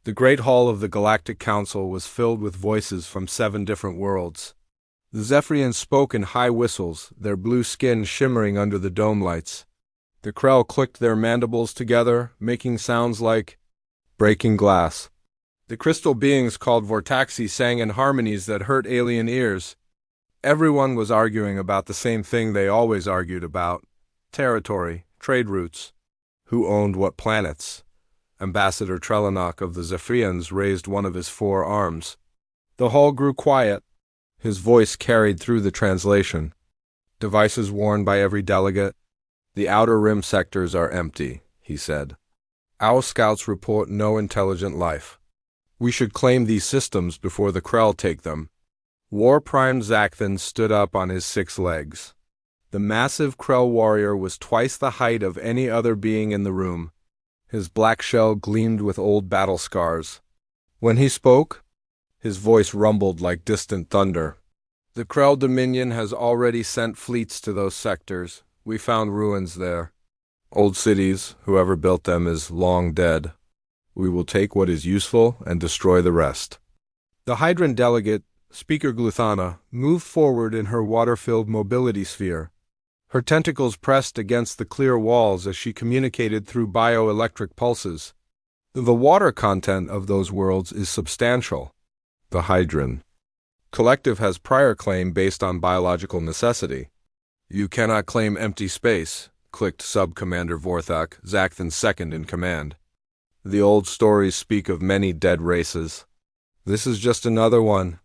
The great hall of the Galactic Council was filled with voices from 7 different worlds. The Zephyrians spoke in high whistles, their blue skin shimmering under the dome lights. The Krell clicked their mandibles together, making sounds like breaking glass. The crystal beings called Vortaxi sang in harmonies that hurt alien ears. Everyone was arguing about the same thing they always argued about: territory, trade routes, who owned what planets. Ambassador Trelenok of the Zephyrians raised one of his 4 arms. The hall grew quiet. His voice carried through the translation. Devices worn by every delegate. The outer rim sectors are empty, he said. Our scouts report no intelligent life. We should claim these systems before the Krell take them. War Prime Zakthan stood up on his 6 legs. The massive Krell warrior was twice the height of any other being in the room. His black shell gleamed with old battle scars. When he spoke, his voice rumbled like distant thunder. The Krell Dominion has already sent fleets to those sectors. We found ruins there. Old cities, whoever built them is long dead. We will take what is useful and destroy the rest. The Hydran delegate, Speaker Gluthana, moved forward in her water-filled mobility sphere. Her tentacles pressed against the clear walls as she communicated through bioelectric pulses. The water content of those worlds is substantial. The Hydran Collective has prior claim based on biological necessity. You cannot claim empty space, clicked Sub-Commander Vorthak, Zakthan's second in command. The old stories speak of many dead races. This is just another one.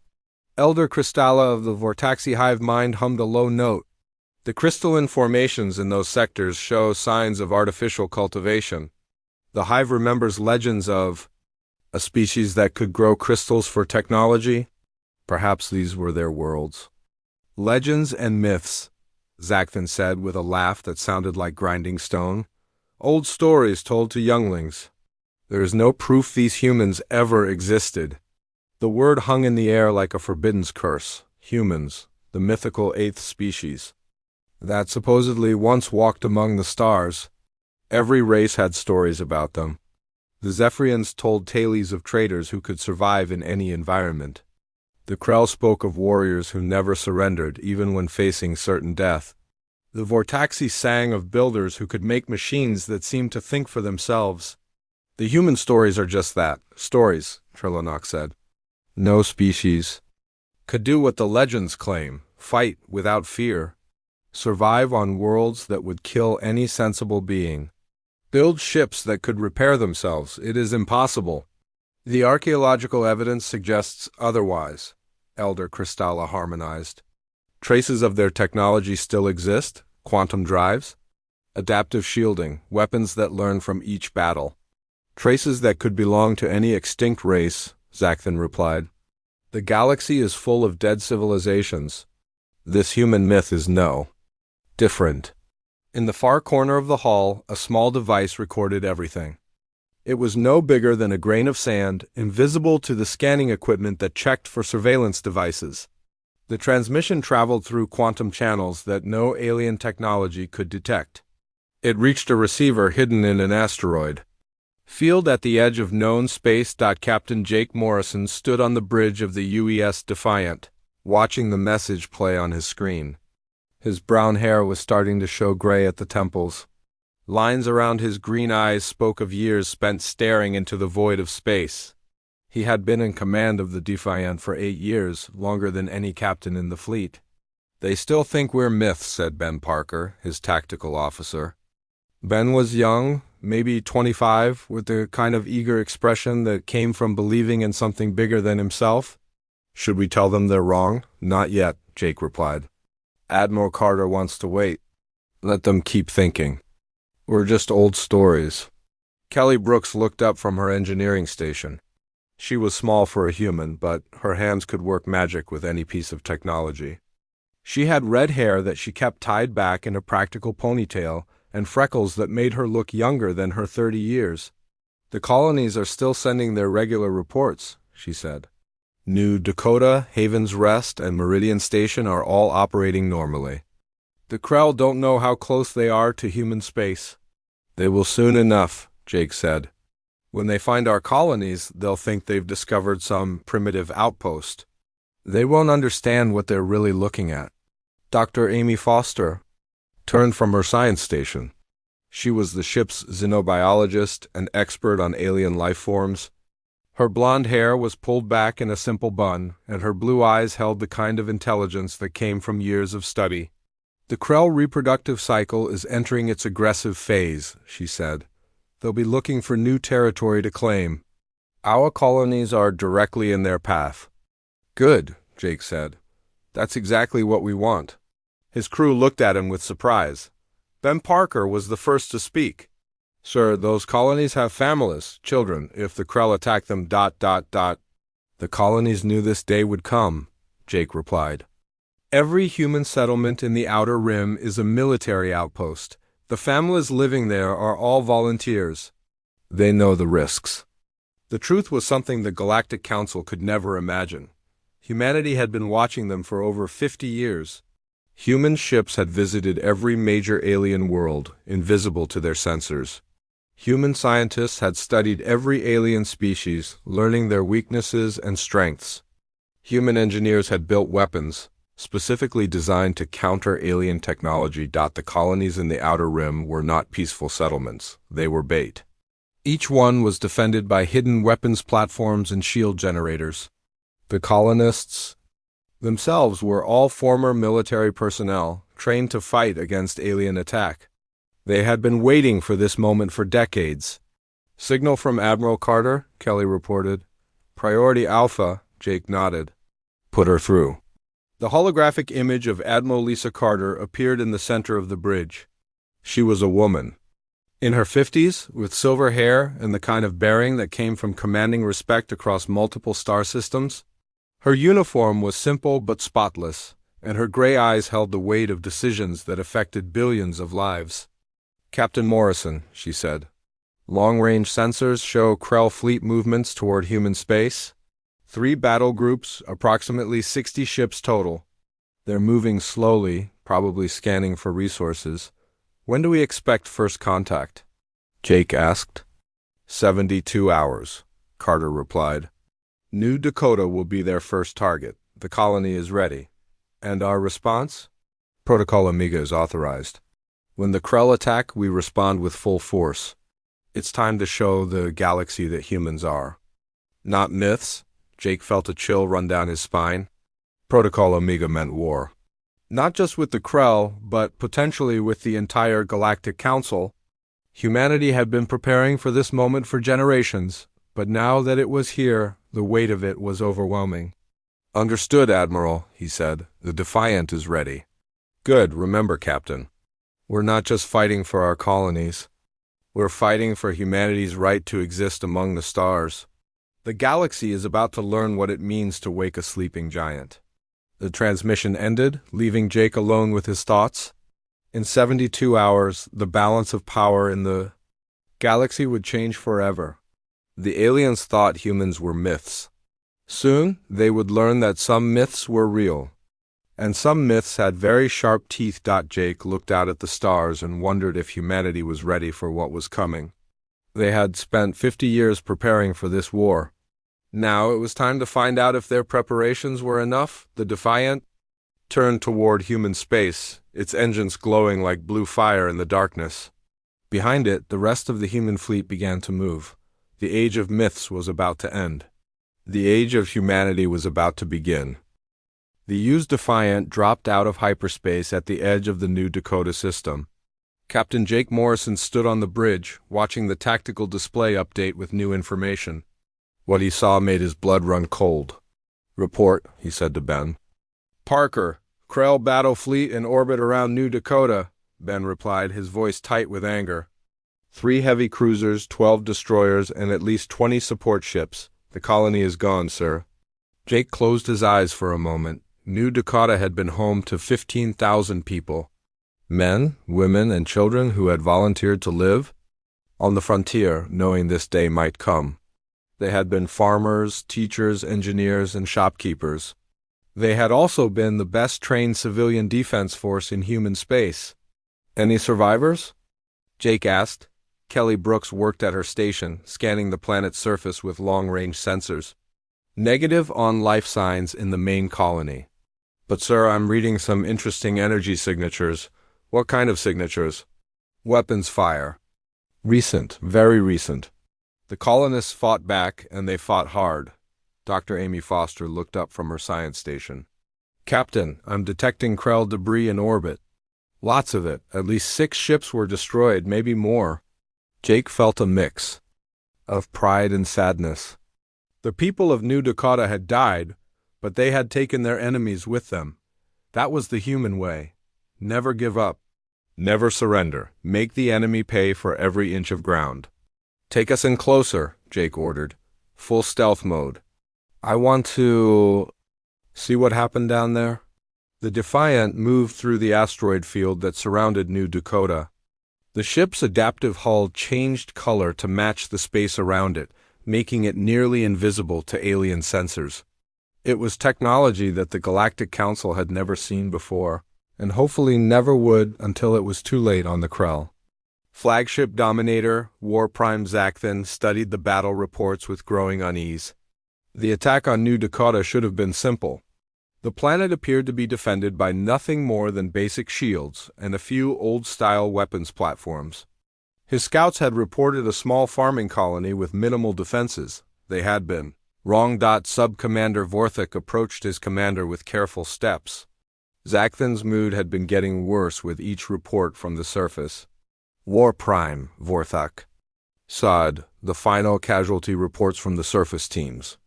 Elder Kristalla of the Vortaxi hive mind hummed a low note. The crystalline formations in those sectors show signs of artificial cultivation. The hive remembers legends of a species that could grow crystals for technology. Perhaps these were their worlds. Legends and myths, Zakthan said with a laugh that sounded like grinding stone. Old stories told to younglings. There is no proof these humans ever existed. The word hung in the air like a forbidden's curse. Humans, the mythical 8th species that supposedly once walked among the stars. Every race had stories about them. The Zephyrians told tales of traders who could survive in any environment. The Krell spoke of warriors who never surrendered even when facing certain death. The Vortaxi sang of builders who could make machines that seemed to think for themselves. The human stories are just that, stories, Trelenok said. No species could do what the legends claim, fight without fear. Survive on worlds that would kill any sensible being. Build ships that could repair themselves. It is impossible. The archaeological evidence suggests otherwise, Elder Kristalla harmonized. Traces of their technology still exist, quantum drives, adaptive shielding, weapons that learn from each battle. Traces that could belong to any extinct race, Zakthan replied. The galaxy is full of dead civilizations. This human myth is different. In the far corner of the hall, a small device recorded everything. It was no bigger than a grain of sand, invisible to the scanning equipment that checked for surveillance devices. The transmission traveled through quantum channels that no alien technology could detect. It reached a receiver hidden in an asteroid field at the edge of known space. Captain Jake Morrison stood on the bridge of the UES Defiant, watching the message play on his screen. His brown hair was starting to show gray at the temples. Lines around his green eyes spoke of years spent staring into the void of space. He had been in command of the Defiant for 8 years, longer than any captain in the fleet. They still think we're myths, said Ben Parker, his tactical officer. Ben was young, maybe 25, with the kind of eager expression that came from believing in something bigger than himself. Should we tell them they're wrong? Not yet, Jake replied. Admiral Carter wants to wait. Let them keep thinking. We're just old stories. Kelly Brooks looked up from her engineering station. She was small for a human, but her hands could work magic with any piece of technology. She had red hair that she kept tied back in a practical ponytail and freckles that made her look younger than her 30 years. The colonies are still sending their regular reports, she said. New Dakota, Haven's Rest, and Meridian Station are all operating normally. The Krell don't know how close they are to human space. They will soon enough, Jake said. When they find our colonies, they'll think they've discovered some primitive outpost. They won't understand what they're really looking at. Dr. Amy Foster turned from her science station. She was the ship's xenobiologist and expert on alien life forms. Her blonde hair was pulled back in a simple bun, and her blue eyes held the kind of intelligence that came from years of study. The Krell reproductive cycle is entering its aggressive phase, she said. They'll be looking for new territory to claim. Our colonies are directly in their path. Good, Jake said. That's exactly what we want. His crew looked at him with surprise. Ben Parker was the first to speak. Sir, those colonies have families, children, if the Krell attack them ... The colonies knew this day would come, Jake replied. Every human settlement in the Outer Rim is a military outpost. The families living there are all volunteers. They know the risks. The truth was something the Galactic Council could never imagine. Humanity had been watching them for over 50 years. Human ships had visited every major alien world, invisible to their sensors. Human scientists had studied every alien species, learning their weaknesses and strengths. Human engineers had built weapons, specifically designed to counter alien technology. The colonies in the Outer Rim were not peaceful settlements, they were bait. Each one was defended by hidden weapons platforms and shield generators. The colonists themselves were all former military personnel, trained to fight against alien attack. They had been waiting for this moment for decades. Signal from Admiral Carter, Kelly reported. Priority Alpha, Jake nodded. Put her through. The holographic image of Admiral Lisa Carter appeared in the center of the bridge. She was a woman. In her 50s, with silver hair and the kind of bearing that came from commanding respect across multiple star systems. Her uniform was simple but spotless, and her gray eyes held the weight of decisions that affected billions of lives. Captain Morrison, she said. Long-range sensors show Krell fleet movements toward human space. 3 battle groups, approximately 60 ships total. They're moving slowly, probably scanning for resources. When do we expect first contact? Jake asked. 72 hours, Carter replied. New Dakota will be their first target. The colony is ready. And our response? Protocol Omega is authorized. When the Krell attack, we respond with full force. It's time to show the galaxy that humans are. Not myths. Jake felt a chill run down his spine. Protocol Omega meant war. Not just with the Krell, but potentially with the entire Galactic Council. Humanity had been preparing for this moment for generations, but now that it was here, the weight of it was overwhelming. Understood, Admiral, he said. The Defiant is ready. Good, remember, Captain. We're not just fighting for our colonies. We're fighting for humanity's right to exist among the stars. The galaxy is about to learn what it means to wake a sleeping giant. The transmission ended, leaving Jake alone with his thoughts. In 72 hours, the balance of power in the galaxy would change forever. The aliens thought humans were myths. Soon, they would learn that some myths were real. And some myths had very sharp teeth. Jake looked out at the stars and wondered if humanity was ready for what was coming. They had spent 50 years preparing for this war. Now it was time to find out if their preparations were enough. The Defiant turned toward human space, its engines glowing like blue fire in the darkness. Behind it, the rest of the human fleet began to move. The age of myths was about to end. The age of humanity was about to begin. The used Defiant dropped out of hyperspace at the edge of the New Dakota system. Captain Jake Morrison stood on the bridge, watching the tactical display update with new information. What he saw made his blood run cold. Report, he said to Ben. Parker, Krell battle fleet in orbit around New Dakota, Ben replied, his voice tight with anger. 3 heavy cruisers, 12 destroyers, and at least 20 support ships. The colony is gone, sir. Jake closed his eyes for a moment. New Dakota had been home to 15,000 people. Men, women, and children who had volunteered to live on the frontier, knowing this day might come. They had been farmers, teachers, engineers, and shopkeepers. They had also been the best-trained civilian defense force in human space. Any survivors? Jake asked. Kelly Brooks worked at her station, scanning the planet's surface with long-range sensors. Negative on life signs in the main colony. But sir, I'm reading some interesting energy signatures. What kind of signatures? Weapons fire. Recent, very recent. The colonists fought back, and they fought hard. Dr. Amy Foster looked up from her science station. Captain, I'm detecting Krell debris in orbit. Lots of it. At least 6 ships were destroyed, maybe more. Jake felt a mix of pride and sadness. The people of New Dakota had died, but they had taken their enemies with them. That was the human way. Never give up. Never surrender. Make the enemy pay for every inch of ground. Take us in closer, Jake ordered. Full stealth mode. I want to see what happened down there. The Defiant moved through the asteroid field that surrounded New Dakota. The ship's adaptive hull changed color to match the space around it, making it nearly invisible to alien sensors. It was technology that the Galactic Council had never seen before, and hopefully never would until it was too late on the Krell. Flagship Dominator, War Prime Zakthan, studied the battle reports with growing unease. The attack on New Dakota should have been simple. The planet appeared to be defended by nothing more than basic shields and a few old-style weapons platforms. His scouts had reported a small farming colony with minimal defenses. They had been. Wrong. Sub-Commander Vorthak approached his commander with careful steps. Zakthan's mood had been getting worse with each report from the surface. War Prime, Vorthak. Sod, the final casualty reports from the surface teams.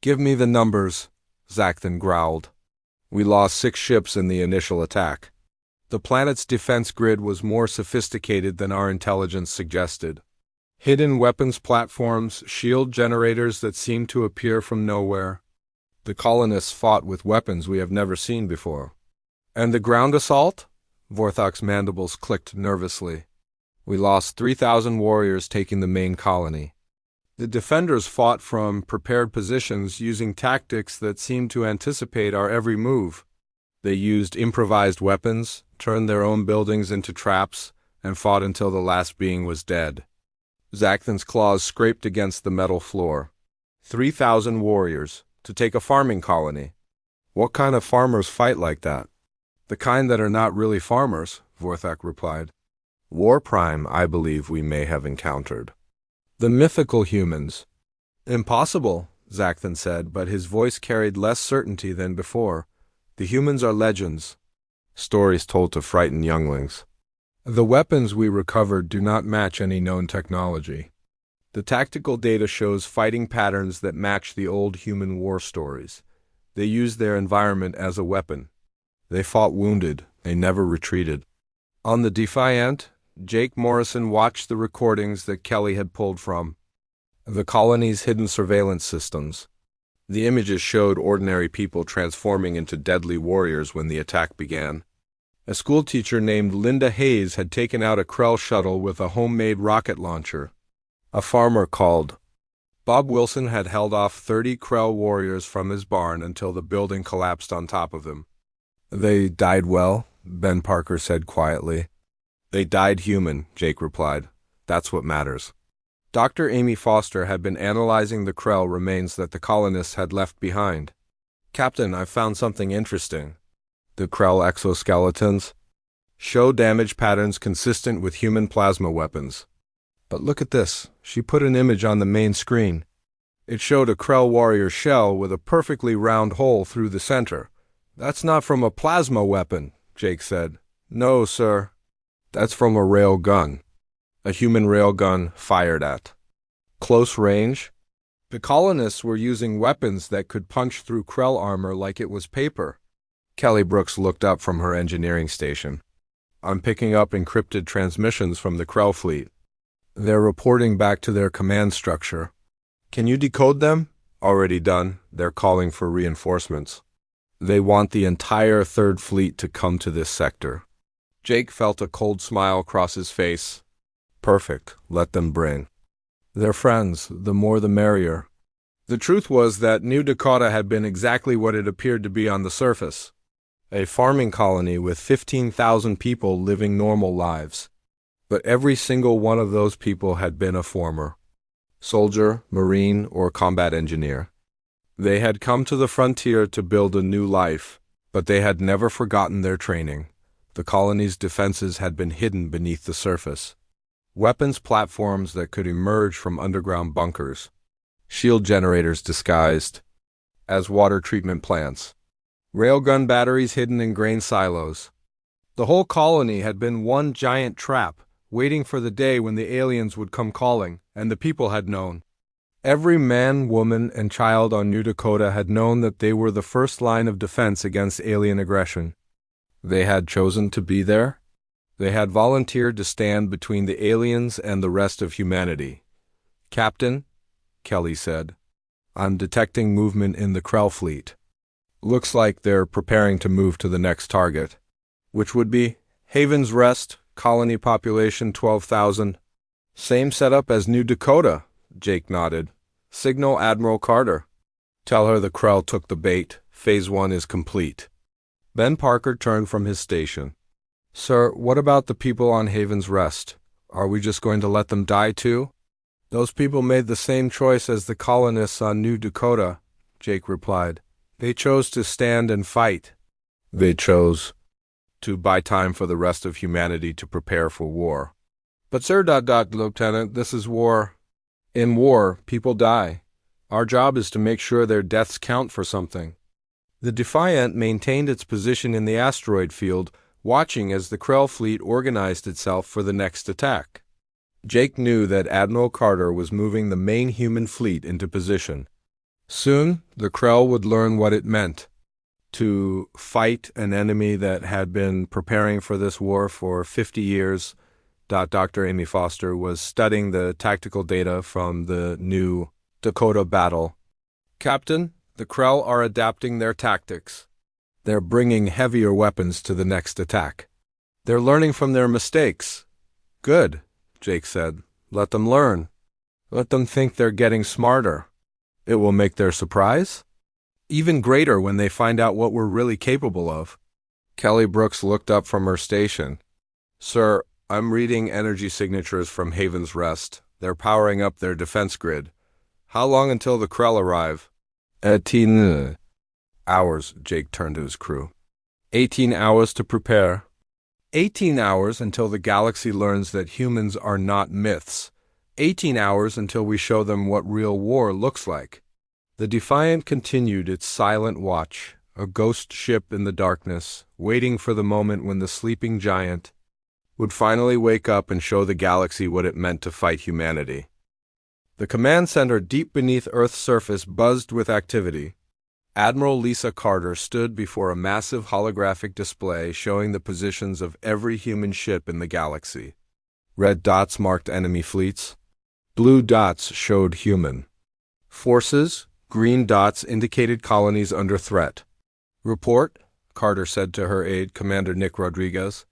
Give me the numbers, Zakthan growled. We lost 6 ships in the initial attack. The planet's defense grid was more sophisticated than our intelligence suggested. Hidden weapons platforms, shield generators that seemed to appear from nowhere. The colonists fought with weapons we have never seen before. And the ground assault? Vorthak's mandibles clicked nervously. We lost 3,000 warriors taking the main colony. The defenders fought from prepared positions using tactics that seemed to anticipate our every move. They used improvised weapons, turned their own buildings into traps, and fought until the last being was dead. Zakthan's claws scraped against the metal floor. 3,000 warriors, to take a farming colony. What kind of farmers fight like that? The kind that are not really farmers, Vorthak replied. War Prime, I believe we may have encountered. The mythical humans. Impossible, Zakthan said, but his voice carried less certainty than before. The humans are legends. Stories told to frighten younglings. The weapons we recovered do not match any known technology. The tactical data shows fighting patterns that match the old human war stories. They used their environment as a weapon. They fought wounded. They never retreated. On the Defiant, Jake Morrison watched the recordings that Kelly had pulled from the colony's hidden surveillance systems. The images showed ordinary people transforming into deadly warriors when the attack began. A schoolteacher named Linda Hayes had taken out a Krell shuttle with a homemade rocket launcher. A farmer called Bob Wilson had held off 30 Krell warriors from his barn until the building collapsed on top of them. They died well, Ben Parker said quietly. They died human, Jake replied. That's what matters. Dr. Amy Foster had been analyzing the Krell remains that the colonists had left behind. Captain, I've found something interesting. The Krell exoskeletons show damage patterns consistent with human plasma weapons. But look at this. She put an image on the main screen. It showed a Krell warrior shell with a perfectly round hole through the center. That's not from a plasma weapon, Jake said. No, sir. That's from a rail gun. A human rail gun fired at close range. The colonists were using weapons that could punch through Krell armor like it was paper. Kelly Brooks looked up from her engineering station. I'm picking up encrypted transmissions from the Krell fleet. They're reporting back to their command structure. Can you decode them? Already done. They're calling for reinforcements. They want the entire Third Fleet to come to this sector. Jake felt a cold smile cross his face. Perfect. Let them bring. They're friends. The more the merrier. The truth was that New Dakota had been exactly what it appeared to be on the surface. A farming colony with 15,000 people living normal lives. But every single one of those people had been a former soldier, marine, or combat engineer. They had come to the frontier to build a new life, but they had never forgotten their training. The colony's defenses had been hidden beneath the surface. Weapons platforms that could emerge from underground bunkers. Shield generators disguised as water treatment plants. Railgun batteries hidden in grain silos. The whole colony had been one giant trap, waiting for the day when the aliens would come calling, and the people had known. Every man, woman, and child on New Dakota had known that they were the first line of defense against alien aggression. They had chosen to be there. They had volunteered to stand between the aliens and the rest of humanity. "Captain," Kelly said, "I'm detecting movement in the Krell fleet. Looks like they're preparing to move to the next target." "Which would be?" "Haven's Rest, colony population 12,000. "Same setup as New Dakota," Jake nodded. "Signal Admiral Carter. Tell her the Krell took the bait. Phase 1 is complete." Ben Parker turned from his station. "Sir, what about the people on Haven's Rest? Are we just going to let them die too?" "Those people made the same choice as the colonists on New Dakota," Jake replied. "They chose to stand and fight. They chose to buy time for the rest of humanity to prepare for war." "But sir, Lieutenant, this is war." "In war, people die. Our job is to make sure their deaths count for something." The Defiant maintained its position in the asteroid field, watching as the Krell fleet organized itself for the next attack. Jake knew that Admiral Carter was moving the main human fleet into position. Soon, the Krell would learn what it meant to fight an enemy that had been preparing for this war for 50 years. Dr. Amy Foster was studying the tactical data from the New Dakota battle. "Captain, the Krell are adapting their tactics. They're bringing heavier weapons to the next attack. They're learning from their mistakes." "Good," Jake said. "Let them learn. Let them think they're getting smarter. It will make their surprise even greater when they find out what we're really capable of." Kelly Brooks looked up from her station. "Sir, I'm reading energy signatures from Haven's Rest. They're powering up their defense grid. How long until the Krell arrive?" 18 hours, Jake turned to his crew. 18 hours to prepare. 18 hours until the galaxy learns that humans are not myths. 18 hours until we show them what real war looks like. The Defiant continued its silent watch, a ghost ship in the darkness, waiting for the moment when the sleeping giant would finally wake up and show the galaxy what it meant to fight humanity. The command center deep beneath Earth's surface buzzed with activity. Admiral Lisa Carter stood before a massive holographic display showing the positions of every human ship in the galaxy. Red dots marked enemy fleets. Blue dots showed human forces. Green dots indicated colonies under threat. "Report," Carter said to her aide, Commander Nick Rodriguez.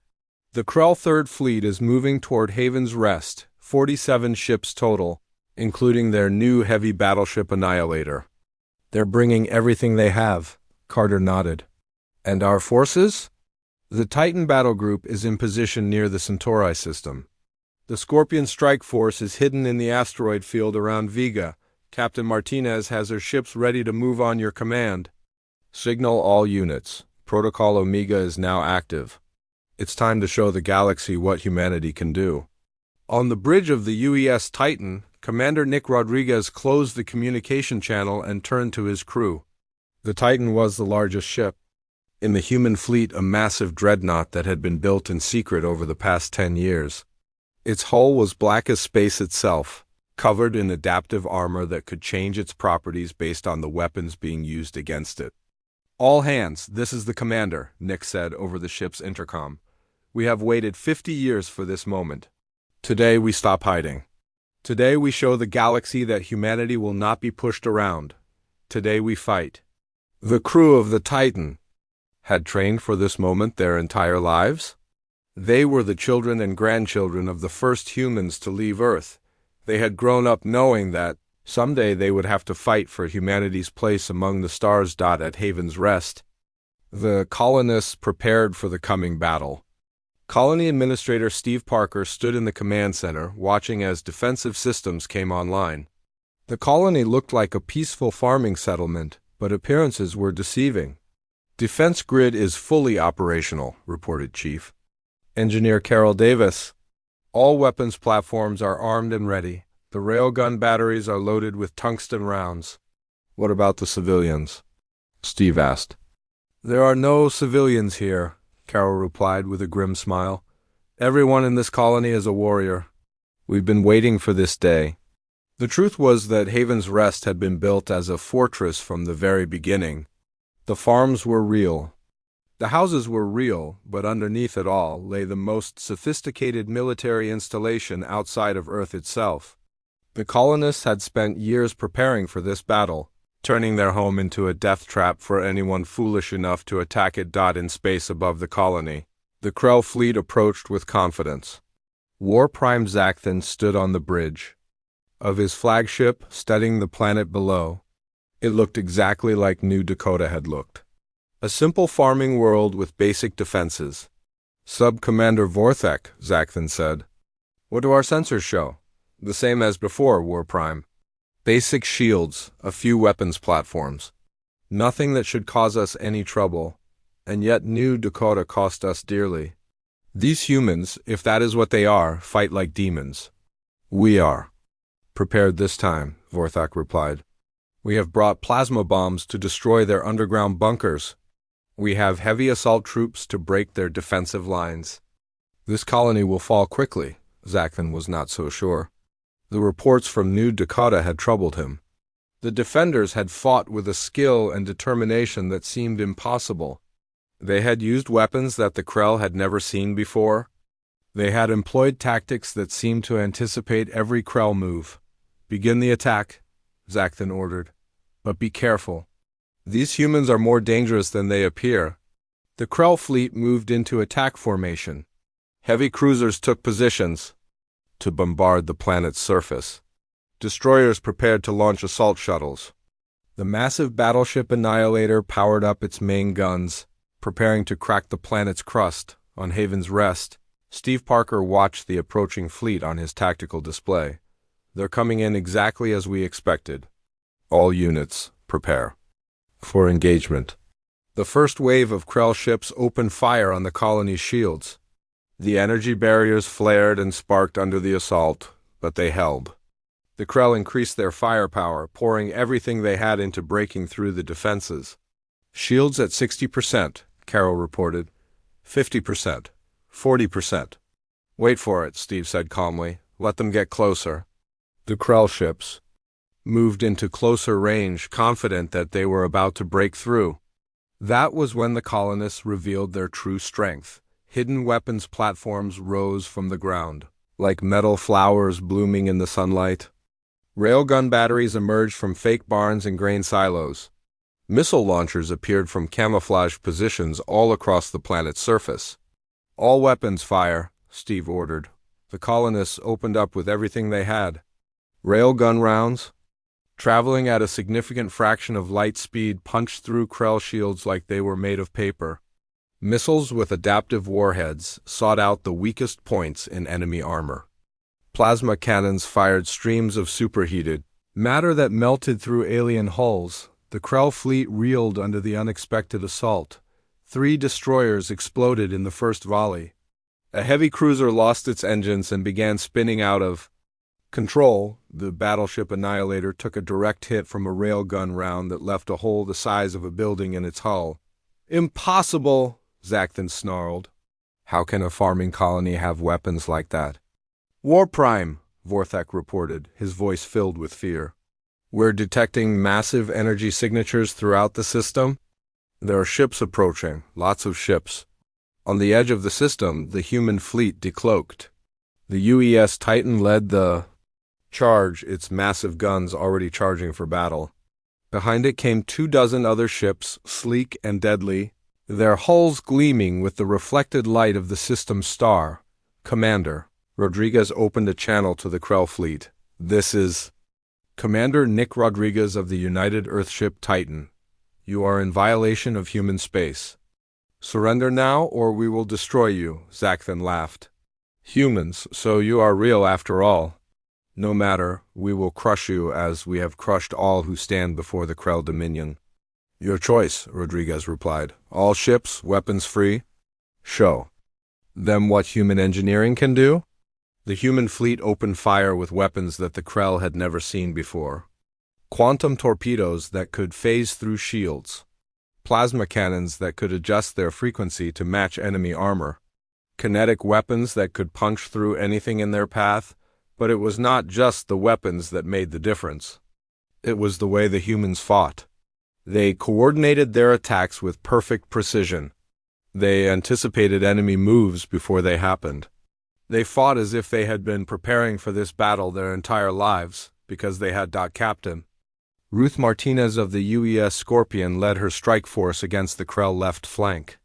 "The Krell Third Fleet is moving toward Haven's Rest, 47 ships total, including their new heavy battleship Annihilator. They're bringing everything they have," Carter nodded. "And our forces?" "The Titan battle group is in position near the Centauri system. The Scorpion strike force is hidden in the asteroid field around Vega. Captain Martinez has her ships ready to move on your command. Signal all units. Protocol Omega is now active. It's time to show the galaxy what humanity can do." On the bridge of the UES Titan, Commander Nick Rodriguez closed the communication channel and turned to his crew. The Titan was the largest ship in the human fleet, a massive dreadnought that had been built in secret over the past 10 years. Its hull was black as space itself, covered in adaptive armor that could change its properties based on the weapons being used against it. "All hands, this is the commander," Nick said over the ship's intercom. "We have waited 50 years for this moment. Today we stop hiding. Today we show the galaxy that humanity will not be pushed around. Today we fight." The crew of the Titan had trained for this moment their entire lives. They were the children and grandchildren of the first humans to leave Earth. They had grown up knowing that someday they would have to fight for humanity's place among the stars. At Haven's Rest, the colonists prepared for the coming battle. Colony Administrator Steve Parker stood in the command center, watching as defensive systems came online. The colony looked like a peaceful farming settlement, but appearances were deceiving. Defense grid is fully operational, reported Chief Engineer Carol Davis. All weapons platforms are armed and ready. The railgun batteries are loaded with tungsten rounds. What about the civilians? Steve asked. There are no civilians here, Carol replied with a grim smile. Everyone in this colony is a warrior. We've been waiting for this day. The truth was that Haven's Rest had been built as a fortress from the very beginning. The farms were real. The houses were real, but underneath it all lay the most sophisticated military installation outside of Earth itself. The colonists had spent years preparing for this battle, turning their home into a death trap for anyone foolish enough to attack it. In space above the colony, the Krell fleet approached with confidence. War Prime Zakthan stood on the bridge of his flagship, studying the planet below. It looked exactly like New Dakota had looked. A simple farming world with basic defenses. Sub-Commander Vorthek, Zakthan said. What do our sensors show? The same as before, War Prime. Basic shields, a few weapons platforms. Nothing that should cause us any trouble. And yet New Dakota cost us dearly. These humans, if that is what they are, fight like demons. We are prepared this time, Vorthek replied. We have brought plasma bombs to destroy their underground bunkers. We have heavy assault troops to break their defensive lines. This colony will fall quickly, Zakthan was not so sure. The reports from New Dakota had troubled him. The defenders had fought with a skill and determination that seemed impossible. They had used weapons that the Krell had never seen before. They had employed tactics that seemed to anticipate every Krell move. Begin the attack, Zakthan ordered. But be careful. These humans are more dangerous than they appear. The Krell fleet moved into attack formation. Heavy cruisers took positions to bombard the planet's surface. Destroyers prepared to launch assault shuttles. The massive battleship Annihilator powered up its main guns, preparing to crack the planet's crust. On Haven's Rest, Steve Parker watched the approaching fleet on his tactical display. They're coming in exactly as we expected. All units, prepare for engagement. The first wave of Krell ships opened fire on the colony's shields. The energy barriers flared and sparked under the assault, but they held. The Krell increased their firepower, pouring everything they had into breaking through the defenses. Shields at 60%, Carol reported. 50%. 40%. Wait for it, Steve said calmly. Let them get closer. The Krell ships moved into closer range, confident that they were about to break through. That was when the colonists revealed their true strength. Hidden weapons platforms rose from the ground, like metal flowers blooming in the sunlight. Railgun batteries emerged from fake barns and grain silos. Missile launchers appeared from camouflage positions all across the planet's surface. All weapons fire, Steve ordered. The colonists opened up with everything they had. Railgun rounds, traveling at a significant fraction of light speed, punched through Krell shields like they were made of paper. Missiles with adaptive warheads sought out the weakest points in enemy armor. Plasma cannons fired streams of superheated matter that melted through alien hulls. The Krell fleet reeled under the unexpected assault. 3 destroyers exploded in the first volley. A heavy cruiser lost its engines and began spinning out of control. The battleship Annihilator took a direct hit from a railgun round that left a hole the size of a building in its hull. Impossible, Zakthan snarled. How can a farming colony have weapons like that? War Prime, Vorthek reported, his voice filled with fear. We're detecting massive energy signatures throughout the system. There are ships approaching, lots of ships. On the edge of the system, the human fleet decloaked. The UES Titan led the charge, its massive guns already charging for battle. Behind it came 24 other ships, sleek and deadly, their hulls gleaming with the reflected light of the system's star. Commander Rodriguez opened a channel to the Krell fleet. This is Commander Nick Rodriguez of the United Earthship Titan. You are in violation of human space. Surrender now, or we will destroy you, Zakthan laughed. Humans, so you are real after all. No matter, we will crush you as we have crushed all who stand before the Krell Dominion. Your choice, Rodriguez replied. All ships, weapons free? Show them what human engineering can do? The human fleet opened fire with weapons that the Krell had never seen before. Quantum torpedoes that could phase through shields. Plasma cannons that could adjust their frequency to match enemy armor. Kinetic weapons that could punch through anything in their path, but it was not just the weapons that made the difference. It was the way the humans fought. They coordinated their attacks with perfect precision. They anticipated enemy moves before they happened. They fought as if they had been preparing for this battle their entire lives, because they had Captain. Ruth Martinez of the UES Scorpion led her strike force against the Krell left flank.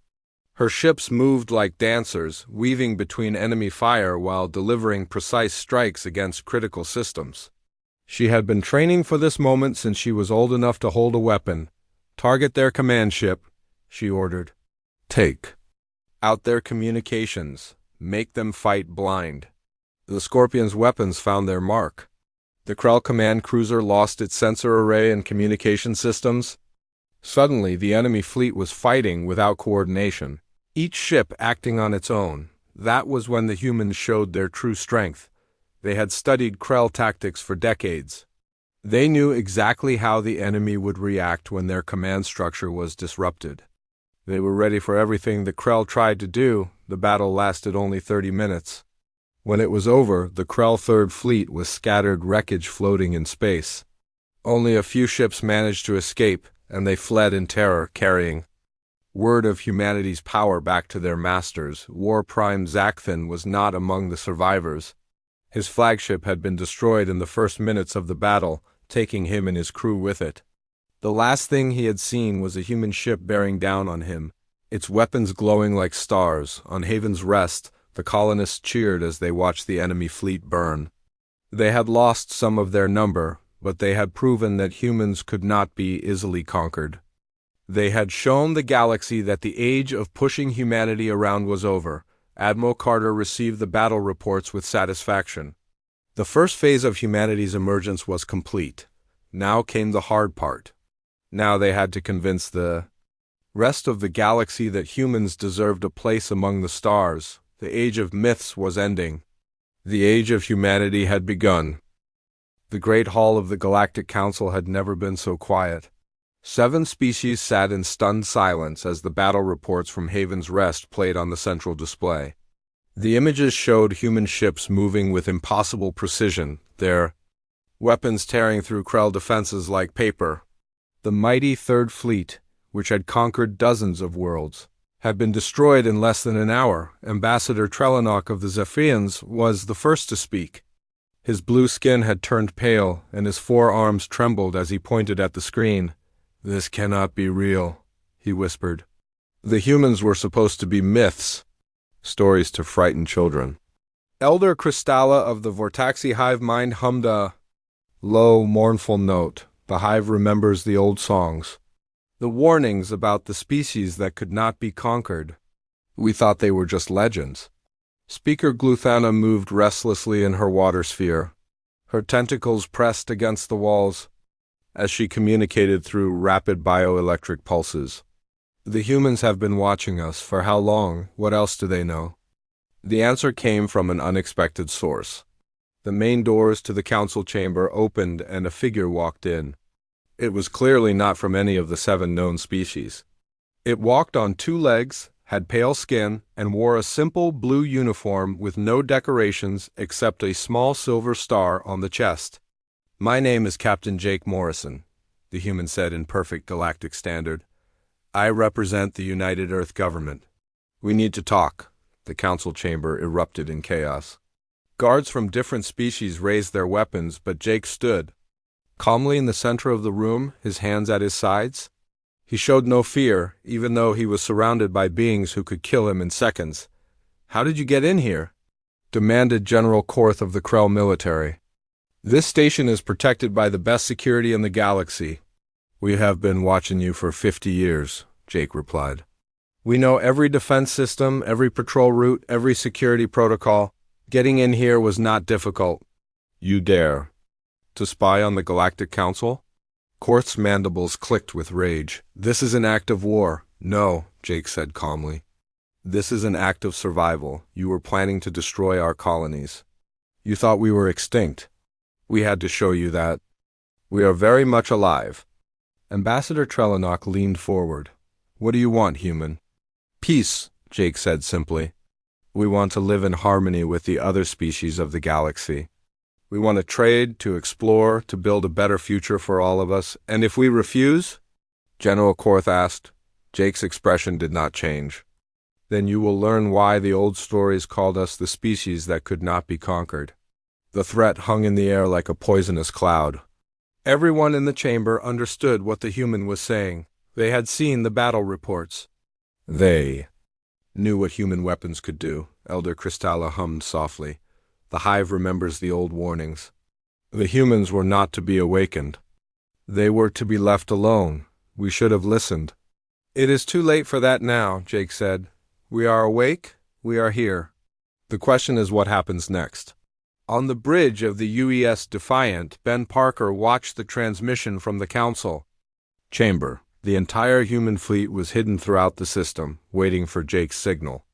Her ships moved like dancers, weaving between enemy fire while delivering precise strikes against critical systems. She had been training for this moment since she was old enough to hold a weapon. Target their command ship, she ordered. Take out their communications. Make them fight blind. The Scorpion's weapons found their mark. The Krell command cruiser lost its sensor array and communication systems. Suddenly, the enemy fleet was fighting without coordination, each ship acting on its own. That was when the humans showed their true strength. They had studied Krell tactics for decades. They knew exactly how the enemy would react when their command structure was disrupted. They were ready for everything the Krell tried to do. The battle lasted only 30 minutes. When it was over, the Krell Third Fleet was scattered wreckage floating in space. Only a few ships managed to escape, and they fled in terror, carrying word of humanity's power back to their masters. War Prime Zakthan was not among the survivors. His flagship had been destroyed in the first minutes of the battle, taking him and his crew with it. The last thing he had seen was a human ship bearing down on him, its weapons glowing like stars. On Haven's Rest, the colonists cheered as they watched the enemy fleet burn. They had lost some of their number, but they had proven that humans could not be easily conquered. They had shown the galaxy that the age of pushing humanity around was over. Admiral Carter received the battle reports with satisfaction. The first phase of humanity's emergence was complete. Now came the hard part. Now they had to convince the rest of the galaxy that humans deserved a place among the stars. The age of myths was ending. The age of humanity had begun. The Great Hall of the Galactic Council had never been so quiet. 7 species sat in stunned silence as the battle reports from Haven's Rest played on the central display. The images showed human ships moving with impossible precision, their weapons tearing through Krell defenses like paper. The mighty Third Fleet, which had conquered dozens of worlds, had been destroyed in less than an hour. Ambassador Trelenok of the Zephyrians was the first to speak. His blue skin had turned pale, and his forearms trembled as he pointed at the screen. "This cannot be real," he whispered. The humans were supposed to be myths, stories to frighten children. Elder Kristalla of the Vortaxi hive mind hummed a low, mournful note. The hive remembers the old songs. The warnings about the species that could not be conquered. We thought they were just legends. Speaker Gluthana moved restlessly in her water sphere. Her tentacles pressed against the walls as she communicated through rapid bioelectric pulses. The humans have been watching us. For how long? What else do they know? The answer came from an unexpected source. The main doors to the council chamber opened and a figure walked in. It was clearly not from any of the 7 known species. It walked on 2 legs, had pale skin, and wore a simple blue uniform with no decorations except a small silver star on the chest. "My name is Captain Jake Morrison," the human said in perfect galactic standard. "I represent the United Earth government. We need to talk." The council chamber erupted in chaos. Guards from different species raised their weapons, but Jake stood calmly in the center of the room, his hands at his sides. He showed no fear, even though he was surrounded by beings who could kill him in seconds. "How did you get in here?" demanded General Korth of the Krell military. "This station is protected by the best security in the galaxy. We have been watching you for 50 years, Jake replied. We know every defense system, every patrol route, every security protocol. Getting in here was not difficult. You dare to spy on the Galactic Council? Korth's mandibles clicked with rage. This is an act of war. No, Jake said calmly. This is an act of survival. You were planning to destroy our colonies. You thought we were extinct. We had to show you that. We are very much alive. Ambassador Trelawnok leaned forward. What do you want, human? Peace, Jake said simply. We want to live in harmony with the other species of the galaxy. We want to trade, to explore, to build a better future for all of us. And if we refuse? General Korth asked. Jake's expression did not change. Then you will learn why the old stories called us the species that could not be conquered. The threat hung in the air like a poisonous cloud. Everyone in the chamber understood what the human was saying. They had seen the battle reports. They knew what human weapons could do, Elder Kristalla hummed softly. The hive remembers the old warnings. The humans were not to be awakened. They were to be left alone. We should have listened. It is too late for that now, Jake said. We are awake. We are here. The question is what happens next. On the bridge of the UES Defiant, Ben Parker watched the transmission from the Council chamber. The entire human fleet was hidden throughout the system, waiting for Jake's signal.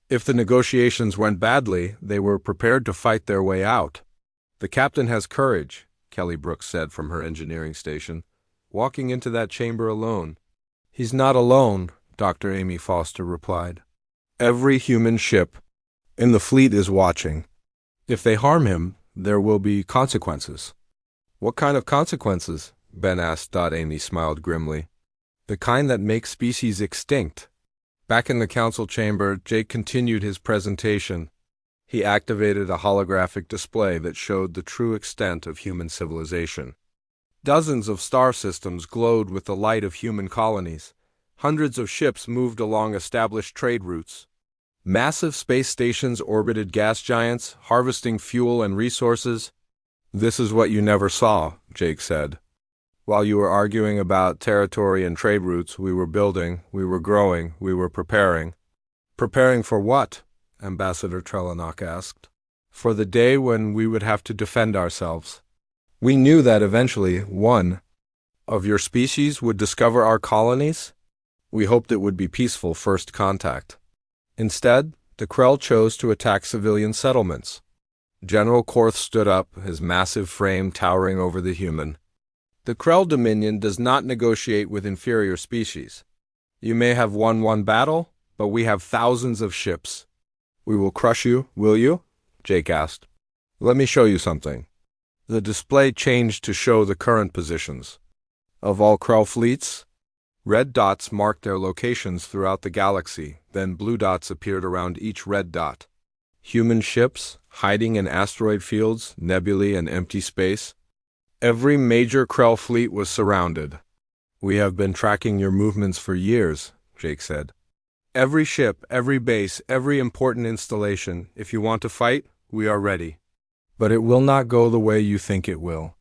If the negotiations went badly, they were prepared to fight their way out. The captain has courage, Kelly Brooks said from her engineering station, walking into that chamber alone. He's not alone, Dr. Amy Foster replied. Every human ship in the fleet is watching. If they harm him, there will be consequences. What kind of consequences? Ben asked. Amy smiled grimly. The kind that makes species extinct. Back in the council chamber, Jake continued his presentation. He activated a holographic display that showed the true extent of human civilization. Dozens of star systems glowed with the light of human colonies. Hundreds of ships moved along established trade routes. Massive space stations orbited gas giants, harvesting fuel and resources. This is what you never saw, Jake said. While you were arguing about territory and trade routes, we were building, we were growing, we were preparing. Preparing for what? Ambassador Trelawnok asked. For the day when we would have to defend ourselves. We knew that eventually one of your species would discover our colonies. We hoped it would be peaceful first contact. Instead, the Krell chose to attack civilian settlements. General Korth stood up, his massive frame towering over the human. The Krell Dominion does not negotiate with inferior species. You may have won one battle, but we have thousands of ships. We will crush you, will you? Jake asked. Let me show you something. The display changed to show the current positions. Of all Krell fleets, red dots marked their locations throughout the galaxy, then blue dots appeared around each red dot. Human ships, hiding in asteroid fields, nebulae, and empty space. Every major Krell fleet was surrounded. We have been tracking your movements for years, Jake said. Every ship, every base, every important installation. If you want to fight, we are ready. But it will not go the way you think it will.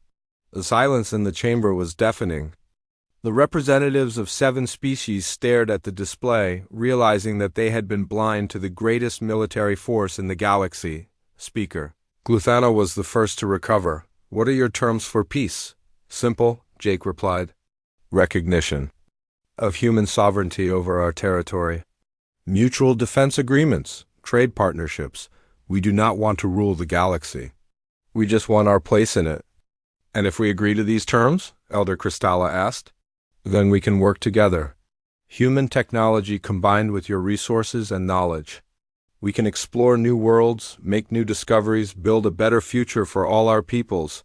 The silence in the chamber was deafening. The representatives of 7 species stared at the display, realizing that they had been blind to the greatest military force in the galaxy. Speaker. Gluthana was the first to recover. What are your terms for peace? Simple, Jake replied. Recognition of human sovereignty over our territory. Mutual defense agreements, trade partnerships. We do not want to rule the galaxy. We just want our place in it. And if we agree to these terms, Elder Kristalla asked, then we can work together. Human technology combined with your resources and knowledge. We can explore new worlds, make new discoveries, build a better future for all our peoples.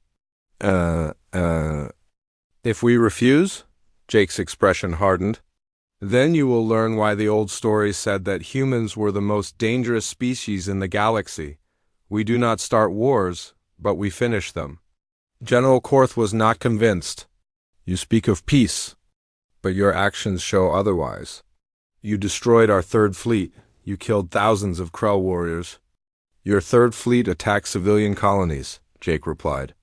If we refuse, Jake's expression hardened, then you will learn why the old stories said that humans were the most dangerous species in the galaxy. We do not start wars, but we finish them. General Korth was not convinced. You speak of peace, but your actions show otherwise. You destroyed our 3rd fleet. You killed thousands of Krell warriors. Your 3rd fleet attacked civilian colonies, Jake replied.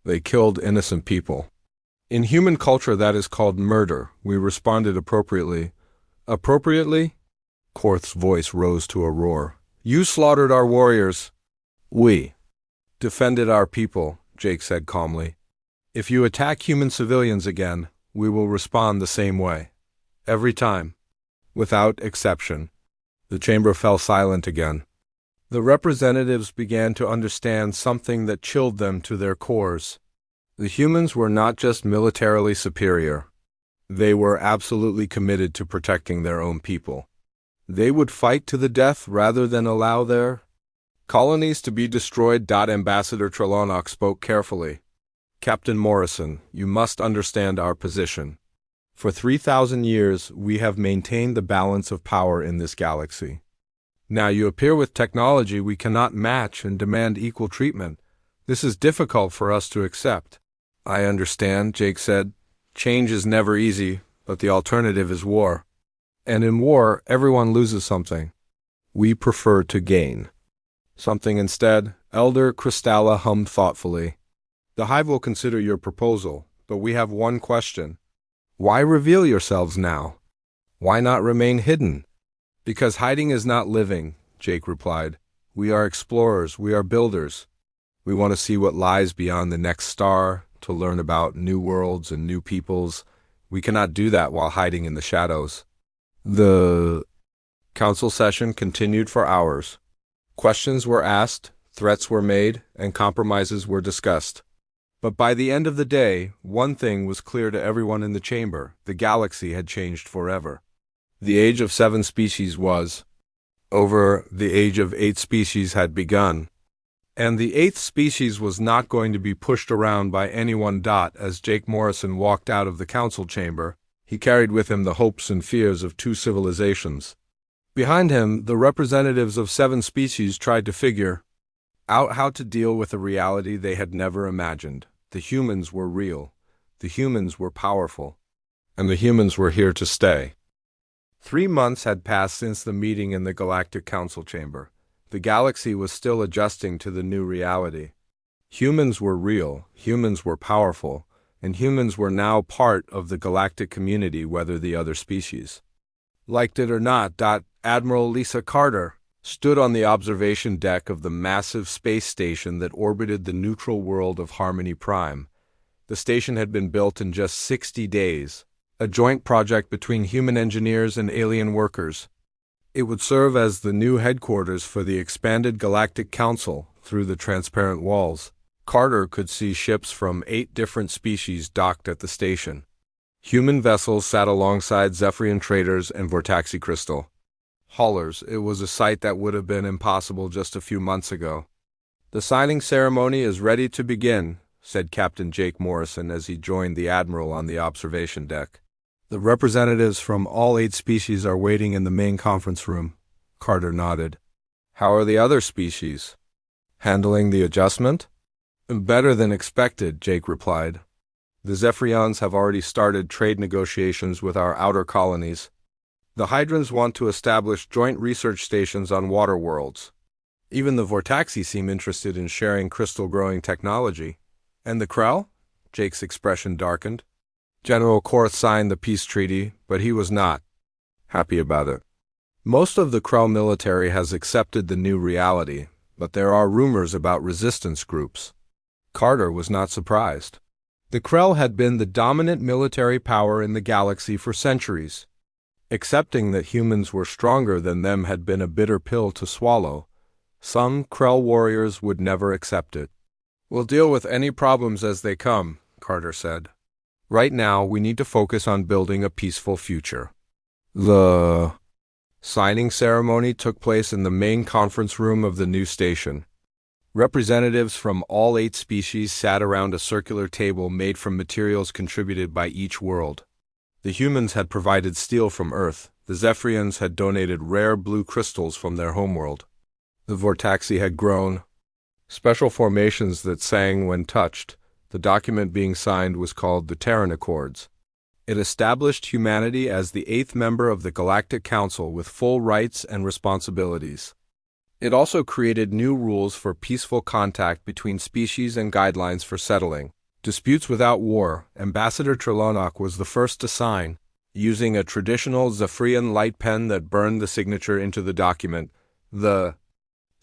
They killed innocent people. In human culture that is called murder. We responded appropriately. Appropriately? Korth's voice rose to a roar. You slaughtered our warriors. We defended our people, Jake said calmly. If you attack human civilians again, we will respond the same way. Every time. Without exception. The chamber fell silent again. The representatives began to understand something that chilled them to their cores. The humans were not just militarily superior. They were absolutely committed to protecting their own people. They would fight to the death rather than allow their colonies to be destroyed. Ambassador Trelawney spoke carefully. Captain Morrison, you must understand our position. For 3,000 years, we have maintained the balance of power in this galaxy. Now you appear with technology we cannot match and demand equal treatment. This is difficult for us to accept. I understand, Jake said. Change is never easy, but the alternative is war. And in war, everyone loses something. We prefer to gain something instead. Elder Crystalla hummed thoughtfully. The Hive will consider your proposal, but we have one question. Why reveal yourselves now? Why not remain hidden? Because hiding is not living, Jake replied. We are explorers, we are builders. We want to see what lies beyond the next star, to learn about new worlds and new peoples. We cannot do that while hiding in the shadows. The council session continued for hours. Questions were asked, threats were made, and compromises were discussed. But by the end of the day, one thing was clear to everyone in the chamber. The galaxy had changed forever. The age of 7 species was over. The age of 8 species had begun. And the 8th species was not going to be pushed around by anyone. As Jake Morrison walked out of the council chamber, he carried with him the hopes and fears of 2 civilizations. Behind him, the representatives of 7 species tried to figure out how to deal with a reality they had never imagined. The humans were real, the humans were powerful, and the humans were here to stay. 3 months had passed since the meeting in the Galactic Council chamber. The galaxy was still adjusting to the new reality. Humans were real, humans were powerful, and humans were now part of the galactic community, whether the other species liked it or not. Admiral Lisa Carter stood on the observation deck of the massive space station that orbited the neutral world of Harmony Prime. The station had been built in just 60 days, a joint project between human engineers and alien workers. It would serve as the new headquarters for the expanded Galactic Council. Through the transparent walls, Carter could see ships from 8 different species docked at the station. Human vessels sat alongside Zephyrian traders and Vortaxi crystal haulers. It was a sight that would have been impossible just a few months ago. The signing ceremony is ready to begin, said Captain Jake Morrison as he joined the Admiral on the observation deck. The representatives from all 8 species are waiting in the main conference room. Carter nodded. How are the other species? Handling the adjustment? Better than expected, Jake replied. The Zephyrians have already started trade negotiations with our outer colonies. The Hydrons want to establish joint research stations on water worlds. Even the Vortaxi seem interested in sharing crystal-growing technology. And the Krell? Jake's expression darkened. General Korth signed the peace treaty, but he was not happy about it. Most of the Krell military has accepted the new reality, but there are rumors about resistance groups. Carter was not surprised. The Krell had been the dominant military power in the galaxy for centuries. Accepting that humans were stronger than them had been a bitter pill to swallow. Some Krell warriors would never accept it. We'll deal with any problems as they come, Carter said. Right now, we need to focus on building a peaceful future. The signing ceremony took place in the main conference room of the new station. Representatives from all 8 species sat around a circular table made from materials contributed by each world. The humans had provided steel from Earth. The Zephyrians had donated rare blue crystals from their homeworld. The Vortaxi had grown special formations that sang when touched. The document being signed was called the Terran Accords. It established humanity as the 8th member of the Galactic Council with full rights and responsibilities. It also created new rules for peaceful contact between species and guidelines for settling disputes without war. Ambassador Trelawney was the first to sign. Using a traditional Zephyrian light pen that burned the signature into the document, the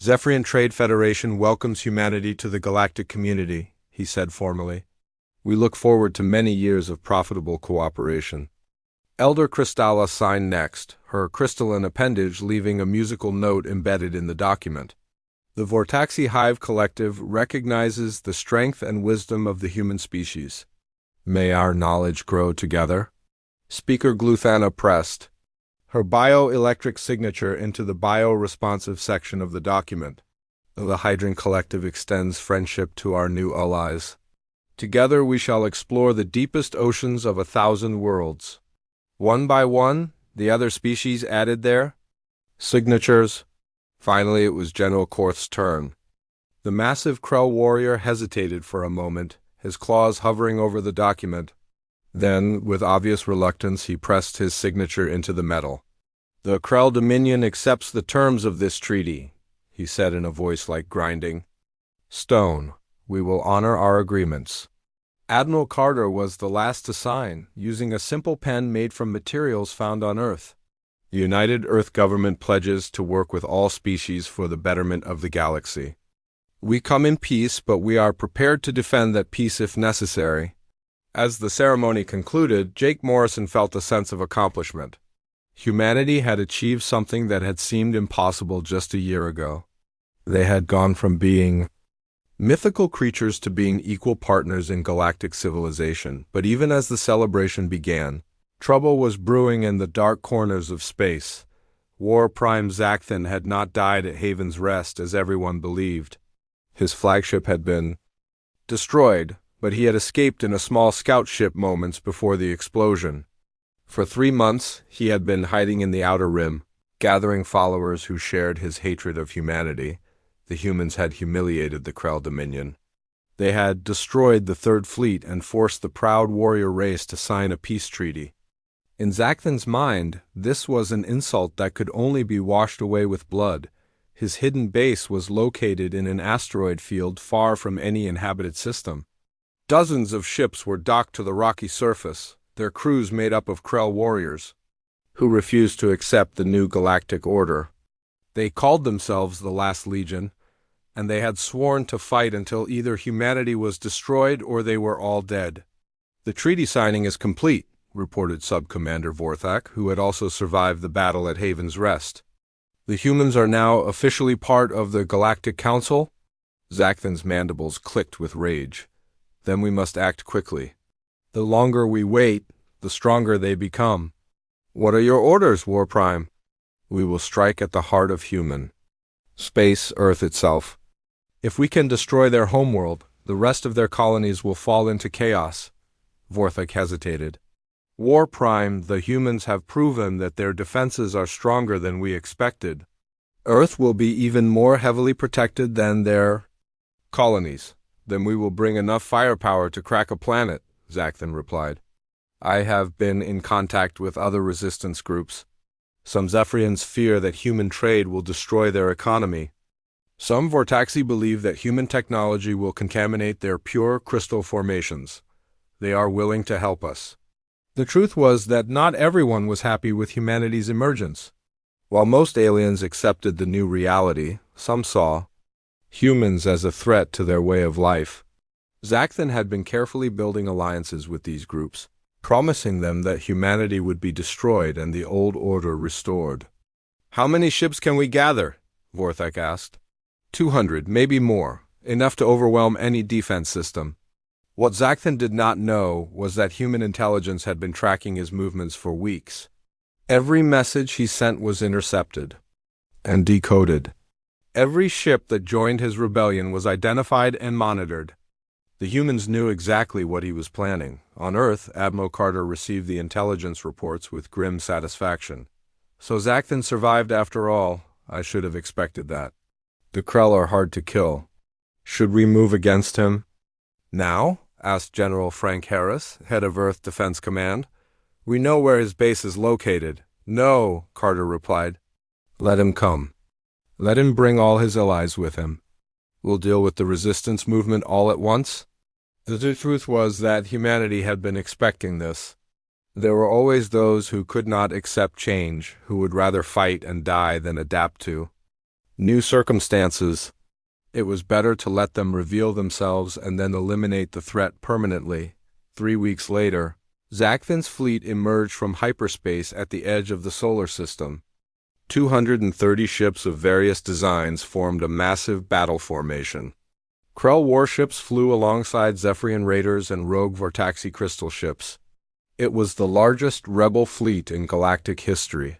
Zephyrian Trade Federation welcomes humanity to the galactic community, he said formally. We look forward to many years of profitable cooperation. Elder Crystalla signed next, her crystalline appendage leaving a musical note embedded in the document. The Vortaxi Hive Collective recognizes the strength and wisdom of the human species. May our knowledge grow together. Speaker Gluthana pressed her bioelectric signature into the bio-responsive section of the document. The Hydran Collective extends friendship to our new allies. Together we shall explore the deepest oceans of 1,000 worlds. One by one, the other species added their signatures. Finally, it was General Korth's turn. The massive Krell warrior hesitated for a moment, his claws hovering over the document. Then, with obvious reluctance, he pressed his signature into the metal. The Krell Dominion accepts the terms of this treaty, he said in a voice like grinding stone. We will honor our agreements. Admiral Carter was the last to sign, using a simple pen made from materials found on Earth. The United Earth Government pledges to work with all species for the betterment of the galaxy. We come in peace, but we are prepared to defend that peace if necessary. As the ceremony concluded, Jake Morrison felt a sense of accomplishment. Humanity had achieved something that had seemed impossible just a year ago. They had gone from being mythical creatures to being equal partners in galactic civilization, but even as the celebration began, trouble was brewing in the dark corners of space. War Prime Zakthan had not died at Haven's Rest as everyone believed. His flagship had been destroyed, but he had escaped in a small scout ship moments before the explosion. For 3 months, he had been hiding in the Outer Rim, gathering followers who shared his hatred of humanity. The humans had humiliated the Krell Dominion. They had destroyed the Third Fleet and forced the proud warrior race to sign a peace treaty. In Zakthan's mind, this was an insult that could only be washed away with blood. His hidden base was located in an asteroid field far from any inhabited system. Dozens of ships were docked to the rocky surface, their crews made up of Krell warriors, who refused to accept the new galactic order. They called themselves the Last Legion, and they had sworn to fight until either humanity was destroyed or they were all dead. The treaty signing is complete, reported Sub-Commander Vorthak, who had also survived the battle at Haven's Rest. The humans are now officially part of the Galactic Council? Zakthan's mandibles clicked with rage. Then we must act quickly. The longer we wait, the stronger they become. What are your orders, War Prime? We will strike at the heart of human space, Earth itself. If we can destroy their homeworld, the rest of their colonies will fall into chaos. Vorthak hesitated. War Prime, the humans have proven that their defenses are stronger than we expected. Earth will be even more heavily protected than their colonies. Then we will bring enough firepower to crack a planet, Zakthan replied. I have been in contact with other resistance groups. Some Zephyrians fear that human trade will destroy their economy. Some Vortaxi believe that human technology will contaminate their pure crystal formations. They are willing to help us. The truth was that not everyone was happy with humanity's emergence. While most aliens accepted the new reality, some saw humans as a threat to their way of life. Zakthan had been carefully building alliances with these groups, promising them that humanity would be destroyed and the old order restored. How many ships can we gather? Vorthak asked. 200, maybe more, enough to overwhelm any defense system. What Zakthan did not know was that human intelligence had been tracking his movements for weeks. Every message he sent was intercepted and decoded. Every ship that joined his rebellion was identified and monitored. The humans knew exactly what he was planning. On Earth, Admiral Carter received the intelligence reports with grim satisfaction. So Zakthan survived after all. I should have expected that. The Krell are hard to kill. Should we move against him now? Asked General Frank Harris, head of Earth Defense Command. We know where his base is located. No, Carter replied. Let him come. Let him bring all his allies with him. We'll deal with the resistance movement all at once. The truth was that humanity had been expecting this. There were always those who could not accept change, who would rather fight and die than adapt to new circumstances. It was better to let them reveal themselves and then eliminate the threat permanently. 3 weeks later, Zakthan's fleet emerged from hyperspace at the edge of the solar system. 230 ships of various designs formed a massive battle formation. Krell warships flew alongside Zephyrian raiders and rogue Vortaxi crystal ships. It was the largest rebel fleet in galactic history.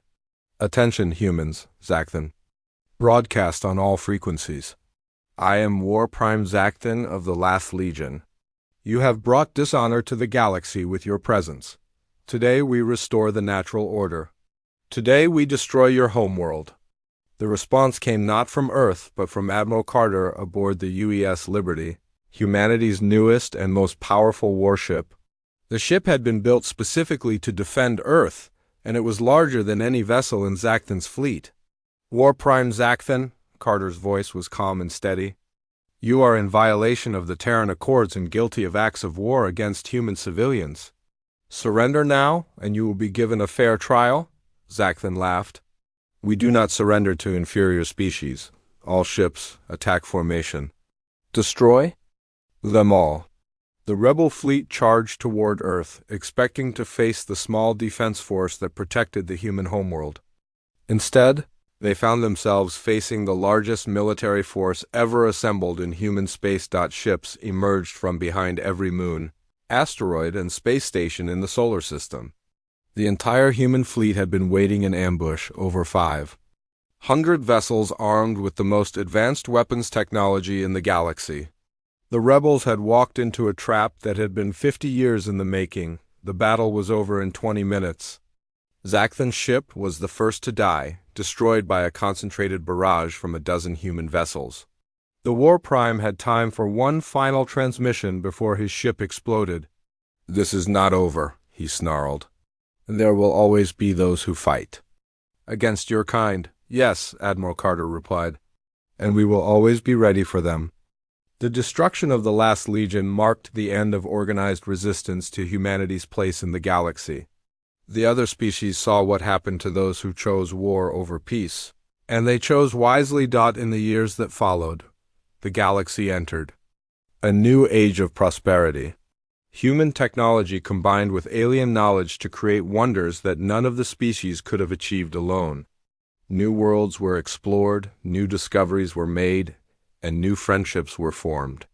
Attention, humans, Zakthan. Broadcast on all frequencies. I am War Prime Zakthan of the Last Legion. You have brought dishonor to the galaxy with your presence. Today we restore the natural order. Today we destroy your homeworld. The response came not from Earth, but from Admiral Carter aboard the UES Liberty, humanity's newest and most powerful warship. The ship had been built specifically to defend Earth, and it was larger than any vessel in Zakthan's fleet. War Prime Zakthan, Carter's voice was calm and steady. You are in violation of the Terran Accords and guilty of acts of war against human civilians. Surrender now, and you will be given a fair trial? Zakthan laughed. We do not surrender to inferior species. All ships, attack formation. Destroy them all. The rebel fleet charged toward Earth, expecting to face the small defense force that protected the human homeworld. Instead, they found themselves facing the largest military force ever assembled in human space. Ships emerged from behind every moon, asteroid, and space station in the solar system. The entire human fleet had been waiting in ambush, over 500 vessels armed with the most advanced weapons technology in the galaxy. The rebels had walked into a trap that had been 50 years in the making. The battle was over in 20 minutes. Zakthan's ship was the first to die, destroyed by a concentrated barrage from a dozen human vessels. The War Prime had time for one final transmission before his ship exploded. This is not over, he snarled. There will always be those who fight. Against your kind, yes, Admiral Carter replied. And we will always be ready for them. The destruction of the Last Legion marked the end of organized resistance to humanity's place in the galaxy. The other species saw what happened to those who chose war over peace, and they chose wisely. In the years that followed, the galaxy entered a new age of prosperity. Human technology combined with alien knowledge to create wonders that none of the species could have achieved alone. New worlds were explored, new discoveries were made, and new friendships were formed.